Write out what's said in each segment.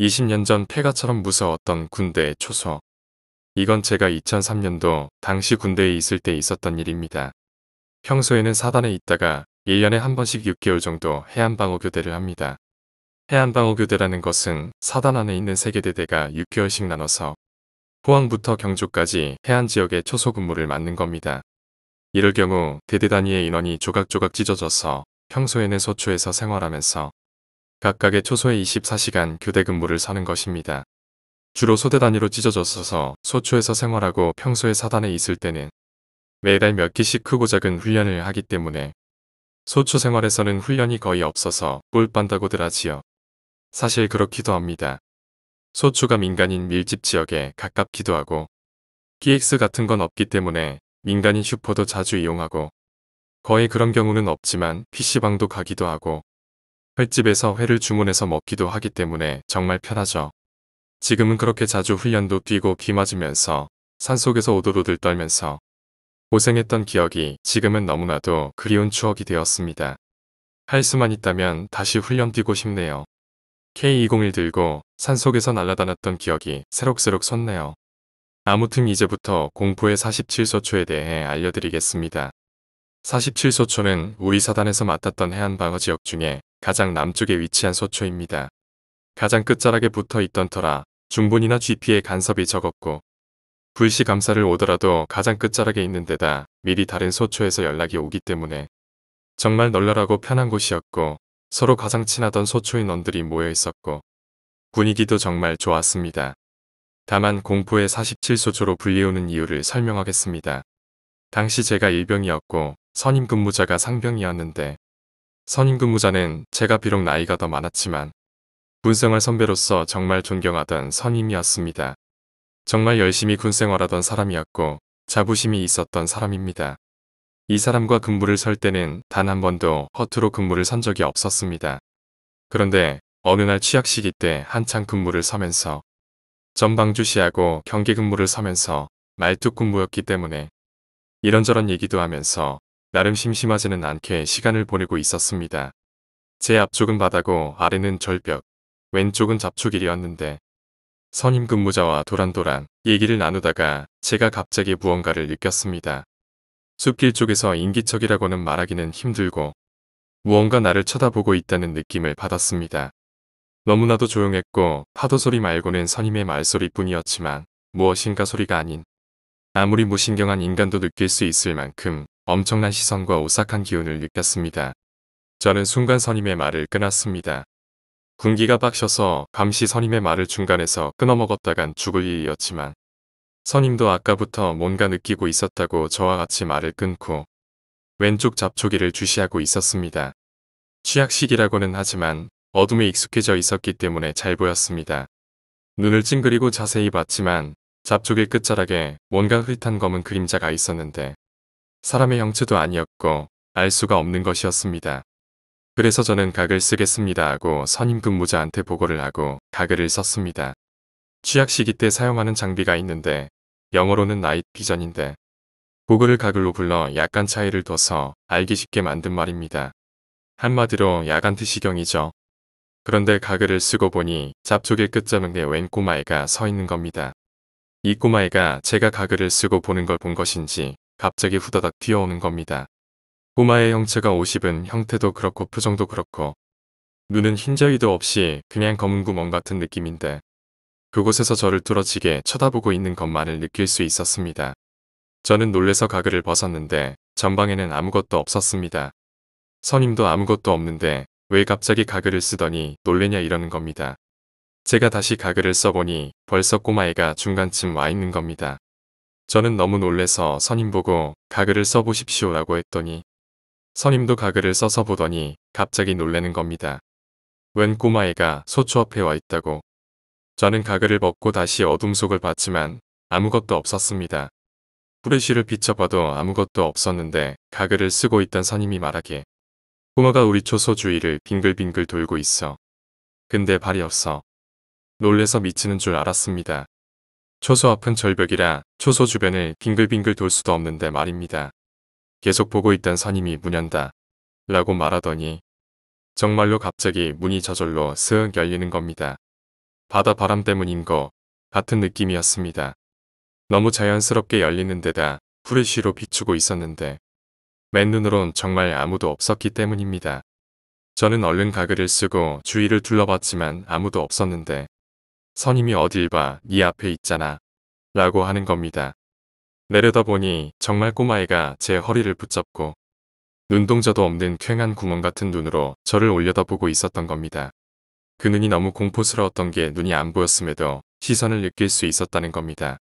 20년 전 폐가처럼 무서웠던 군대의 초소. 이건 제가 2003년도 당시 군대에 있을 때 있었던 일입니다. 평소에는 사단에 있다가 1년에 한 번씩 6개월 정도 해안방어교대를 합니다. 해안방어교대라는 것은 사단 안에 있는 세계대대가 6개월씩 나눠서 포항부터 경주까지 해안지역에 초소 근무를 맡는 겁니다. 이럴 경우 대대 단위의 인원이 조각조각 찢어져서 평소에는 소초에서 생활하면서 각각의 초소에 24시간 교대 근무를 서는 것입니다. 주로 소대 단위로 찢어졌어서 소초에서 생활하고 평소에 사단에 있을 때는 매달 몇 기씩 크고 작은 훈련을 하기 때문에 소초 생활에서는 훈련이 거의 없어서 꿀빤다고들 하지요. 사실 그렇기도 합니다. 소초가 민간인 밀집 지역에 가깝기도 하고 PX 같은 건 없기 때문에 민간인 슈퍼도 자주 이용하고 거의 그런 경우는 없지만 PC방도 가기도 하고 횟집에서 회를 주문해서 먹기도 하기 때문에 정말 편하죠. 지금은 그렇게 자주 훈련도 뛰고 비 맞으면서 산속에서 오돌오돌 떨면서 고생했던 기억이 지금은 너무나도 그리운 추억이 되었습니다. 할 수만 있다면 다시 훈련 뛰고 싶네요. K201 들고 산속에서 날아다녔던 기억이 새록새록 솟네요. 아무튼 이제부터 공포의 47소초에 대해 알려드리겠습니다. 47소초는 우리 사단에서 맡았던 해안방어 지역 중에 가장 남쪽에 위치한 소초입니다. 가장 끝자락에 붙어 있던 터라 중본이나 GP에 간섭이 적었고 불시 감사를 오더라도 가장 끝자락에 있는 데다 미리 다른 소초에서 연락이 오기 때문에 정말 널널하고 편한 곳이었고 서로 가장 친하던 소초인원들이 모여 있었고 분위기도 정말 좋았습니다. 다만 공포의 47소초로 불리우는 이유를 설명하겠습니다. 당시 제가 일병이었고 선임 근무자가 상병이었는데 선임 근무자는 제가 비록 나이가 더 많았지만 군생활 선배로서 정말 존경하던 선임이었습니다. 정말 열심히 군생활하던 사람이었고 자부심이 있었던 사람입니다. 이 사람과 근무를 설 때는 단 한 번도 허투루 근무를 선 적이 없었습니다. 그런데 어느 날 취약 시기 때 한창 근무를 서면서 전방주시하고 경계 근무를 서면서 말뚝 근무였기 때문에 이런저런 얘기도 하면서 나름 심심하지는 않게 시간을 보내고 있었습니다. 제 앞쪽은 바다고 아래는 절벽, 왼쪽은 잡초길이었는데 선임 근무자와 도란도란 얘기를 나누다가 제가 갑자기 무언가를 느꼈습니다. 숲길 쪽에서 인기척이라고는 말하기는 힘들고 무언가 나를 쳐다보고 있다는 느낌을 받았습니다. 너무나도 조용했고 파도 소리 말고는 선임의 말소리뿐이었지만 무엇인가 소리가 아닌 아무리 무신경한 인간도 느낄 수 있을 만큼 엄청난 시선과 오싹한 기운을 느꼈습니다. 저는 순간 선임의 말을 끊었습니다. 군기가 빡셔서 감시 선임의 말을 중간에서 끊어먹었다간 죽을 일이었지만 선임도 아까부터 뭔가 느끼고 있었다고 저와 같이 말을 끊고 왼쪽 잡초기를 주시하고 있었습니다. 취약 시기라고는 하지만 어둠에 익숙해져 있었기 때문에 잘 보였습니다. 눈을 찡그리고 자세히 봤지만 잡초길 끝자락에 뭔가 흐릿한 검은 그림자가 있었는데 사람의 형체도 아니었고 알 수가 없는 것이었습니다. 그래서 저는 각을 쓰겠습니다 하고 선임 근무자한테 보고를 하고 각을 썼습니다. 취약 시기 때 사용하는 장비가 있는데 영어로는 나잇 비전인데 고글을 가글로 불러 약간 차이를 둬서 알기 쉽게 만든 말입니다. 한마디로 야간 투시경이죠. 그런데 가글을 쓰고 보니 잡초길 끝자락에 웬 꼬마애가 서 있는 겁니다. 이 꼬마애가 제가 가글을 쓰고 보는 걸 본 것인지 갑자기 후다닥 뛰어오는 겁니다. 꼬마의 형체가 50은 형태도 그렇고 표정도 그렇고 눈은 흰자위도 없이 그냥 검은 구멍 같은 느낌인데 그곳에서 저를 뚫어지게 쳐다보고 있는 것만을 느낄 수 있었습니다. 저는 놀래서 가글을 벗었는데 전방에는 아무것도 없었습니다. 선임도 아무것도 없는데 왜 갑자기 가글을 쓰더니 놀래냐 이러는 겁니다. 제가 다시 가글을 써보니 벌써 꼬마애가 중간쯤 와 있는 겁니다. 저는 너무 놀래서 선임 보고 가글을 써보십시오라고 했더니 선임도 가글을 써서 보더니 갑자기 놀래는 겁니다. 웬 꼬마애가 소초 앞에 와 있다고. 저는 가글을 벗고 다시 어둠 속을 봤지만 아무것도 없었습니다. 후레쉬를 비춰봐도 아무것도 없었는데 가글을 쓰고 있던 선임이 말하길 꼬마가 우리 초소 주위를 빙글빙글 돌고 있어. 근데 발이 없어. 놀래서 미치는 줄 알았습니다. 초소 앞은 절벽이라 초소 주변을 빙글빙글 돌 수도 없는데 말입니다. 계속 보고 있던 선임이 문 연다 라고 말하더니 정말로 갑자기 문이 저절로 쓱 열리는 겁니다. 바다 바람 때문인 것 같은 느낌이었습니다. 너무 자연스럽게 열리는 데다 프레쉬로 비추고 있었는데 맨눈으론 정말 아무도 없었기 때문입니다. 저는 얼른 가글을 쓰고 주위를 둘러봤지만 아무도 없었는데 선임이 어딜 봐, 네 앞에 있잖아 라고 하는 겁니다. 내려다보니 정말 꼬마애가 제 허리를 붙잡고 눈동자도 없는 퀭한 구멍 같은 눈으로 저를 올려다보고 있었던 겁니다. 그 눈이 너무 공포스러웠던 게 눈이 안 보였음에도 시선을 느낄 수 있었다는 겁니다.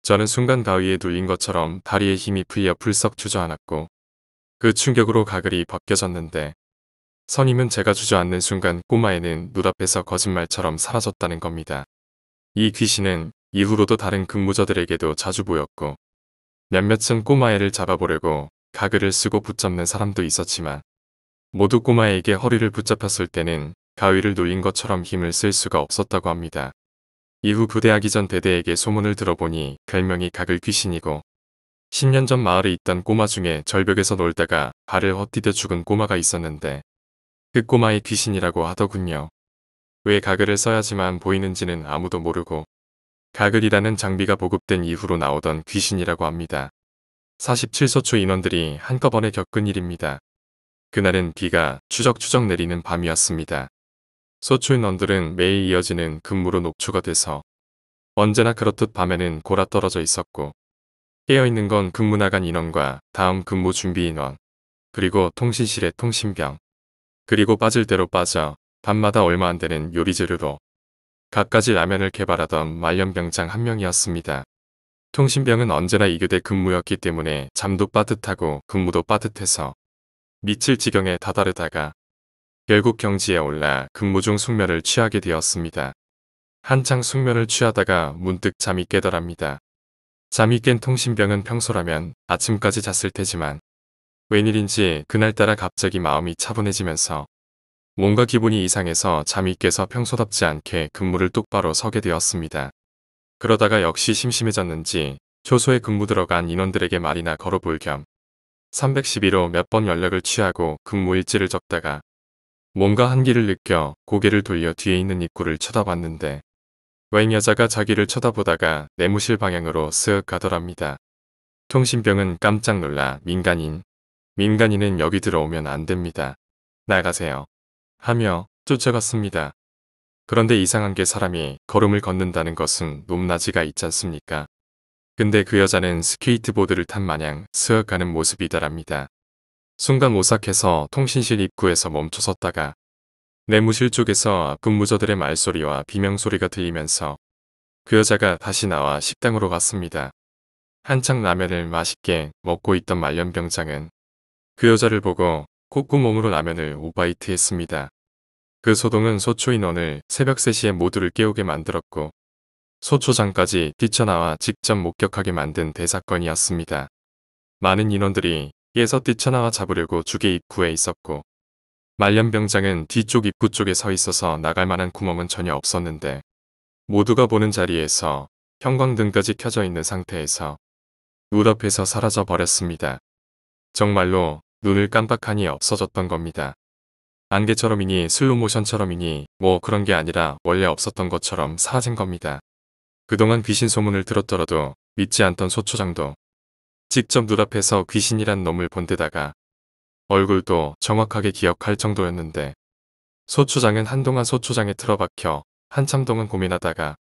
저는 순간 가위에 눌린 것처럼 다리에 힘이 풀려 풀썩 주저앉았고 그 충격으로 가글이 벗겨졌는데 선임은 제가 주저앉는 순간 꼬마애는 눈앞에서 거짓말처럼 사라졌다는 겁니다. 이 귀신은 이후로도 다른 근무자들에게도 자주 보였고 몇몇은 꼬마애를 잡아보려고 가글을 쓰고 붙잡는 사람도 있었지만 모두 꼬마애에게 허리를 붙잡혔을 때는 가위를 눌린 것처럼 힘을 쓸 수가 없었다고 합니다. 이후 부대하기 전 대대에게 소문을 들어보니 별명이 가글 귀신이고 10년 전 마을에 있던 꼬마 중에 절벽에서 놀다가 발을 헛디뎌 죽은 꼬마가 있었는데 그 꼬마의 귀신이라고 하더군요. 왜 가글을 써야지만 보이는지는 아무도 모르고 가글이라는 장비가 보급된 이후로 나오던 귀신이라고 합니다. 47소초 인원들이 한꺼번에 겪은 일입니다. 그날은 비가 추적추적 내리는 밤이었습니다. 소초 인원들은 매일 이어지는 근무로 녹초가 돼서 언제나 그렇듯 밤에는 골아 떨어져 있었고 깨어있는 건 근무 나간 인원과 다음 근무 준비 인원 그리고 통신실의 통신병 그리고 빠질 대로 빠져 밤마다 얼마 안 되는 요리재료로 갖가지 라면을 개발하던 말년병장 한 명이었습니다. 통신병은 언제나 이교대 근무였기 때문에 잠도 빠듯하고 근무도 빠듯해서 미칠 지경에 다다르다가 결국 경지에 올라 근무 중 숙면을 취하게 되었습니다. 한창 숙면을 취하다가 문득 잠이 깨더랍니다. 잠이 깬 통신병은 평소라면 아침까지 잤을 테지만 웬일인지 그날따라 갑자기 마음이 차분해지면서 뭔가 기분이 이상해서 잠이 깨서 평소답지 않게 근무를 똑바로 서게 되었습니다. 그러다가 역시 심심해졌는지 초소에 근무 들어간 인원들에게 말이나 걸어볼 겸 312로 몇 번 연락을 취하고 근무 일지를 적다가 뭔가 한기를 느껴 고개를 돌려 뒤에 있는 입구를 쳐다봤는데 웬 여자가 자기를 쳐다보다가 내무실 방향으로 쓱 가더랍니다. 통신병은 깜짝 놀라 민간인은 여기 들어오면 안 됩니다. 나가세요. 하며 쫓아갔습니다. 그런데 이상한 게 사람이 걸음을 걷는다는 것은 높낮이가 있지 않습니까? 근데 그 여자는 스케이트보드를 탄 마냥 쓱 가는 모습이더랍니다. 순간 오싹해서 통신실 입구에서 멈춰섰다가 내무실 쪽에서 근무자들의 말소리와 비명소리가 들리면서 그 여자가 다시 나와 식당으로 갔습니다. 한창 라면을 맛있게 먹고 있던 말년병장은 그 여자를 보고 콧구멍으로 라면을 오바이트 했습니다. 그 소동은 소초 인원을 새벽 3시에 모두를 깨우게 만들었고 소초장까지 뛰쳐나와 직접 목격하게 만든 대사건이었습니다. 많은 인원들이 깨서 뛰쳐나와 잡으려고 죽의 입구에 있었고 말년병장은 뒤쪽 입구 쪽에 서 있어서 나갈 만한 구멍은 전혀 없었는데 모두가 보는 자리에서 형광등까지 켜져 있는 상태에서 눈앞에서 사라져 버렸습니다. 정말로 눈을 깜빡하니 없어졌던 겁니다. 안개처럼이니 슬로모션처럼이니 뭐 그런 게 아니라 원래 없었던 것처럼 사라진 겁니다. 그동안 귀신 소문을 들었더라도 믿지 않던 소초장도 직접 눈앞에서 귀신이란 놈을 본 데다가 얼굴도 정확하게 기억할 정도였는데 소초장은 한동안 소초장에 틀어박혀 한참 동안 고민하다가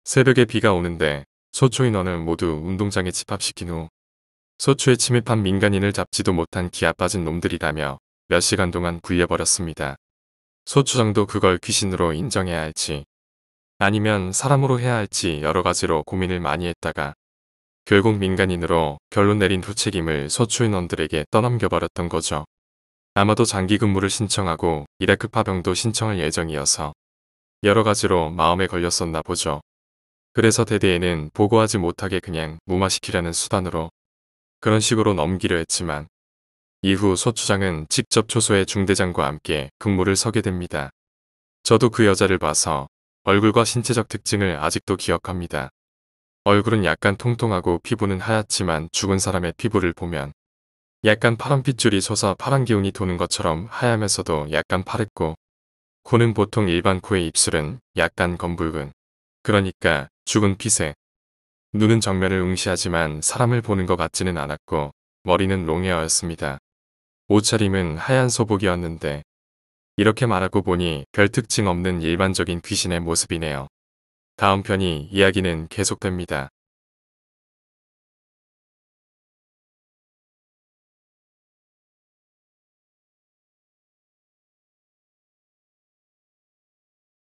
새벽에 비가 오는데 소초 인원을 모두 운동장에 집합시킨 후 소초에 침입한 민간인을 잡지도 못한 기아 빠진 놈들이라며 몇 시간 동안 굴려버렸습니다. 소초장도 그걸 귀신으로 인정해야 할지 아니면 사람으로 해야 할지 여러 가지로 고민을 많이 했다가 결국 민간인으로 결론 내린 후 책임을 소초 인원들에게 떠넘겨버렸던 거죠. 아마도 장기 근무를 신청하고 이라크 파병도 신청할 예정이어서 여러 가지로 마음에 걸렸었나 보죠. 그래서 대대에는 보고하지 못하게 그냥 무마시키려는 수단으로 그런 식으로 넘기려 했지만 이후 소초장은 직접 초소의 중대장과 함께 근무를 서게 됩니다. 저도 그 여자를 봐서 얼굴과 신체적 특징을 아직도 기억합니다. 얼굴은 약간 통통하고 피부는 하얗지만 죽은 사람의 피부를 보면 약간 파란 핏줄이 솟아 파란 기운이 도는 것처럼 하얗면서도 약간 파랬고 코는 보통 일반 코의 입술은 약간 검붉은. 그러니까 죽은 피색. 눈은 정면을 응시하지만 사람을 보는 것 같지는 않았고 머리는 롱헤어였습니다. 옷차림은 하얀 소복이었는데 이렇게 말하고 보니 별 특징 없는 일반적인 귀신의 모습이네요. 다음 편이 이야기는 계속됩니다.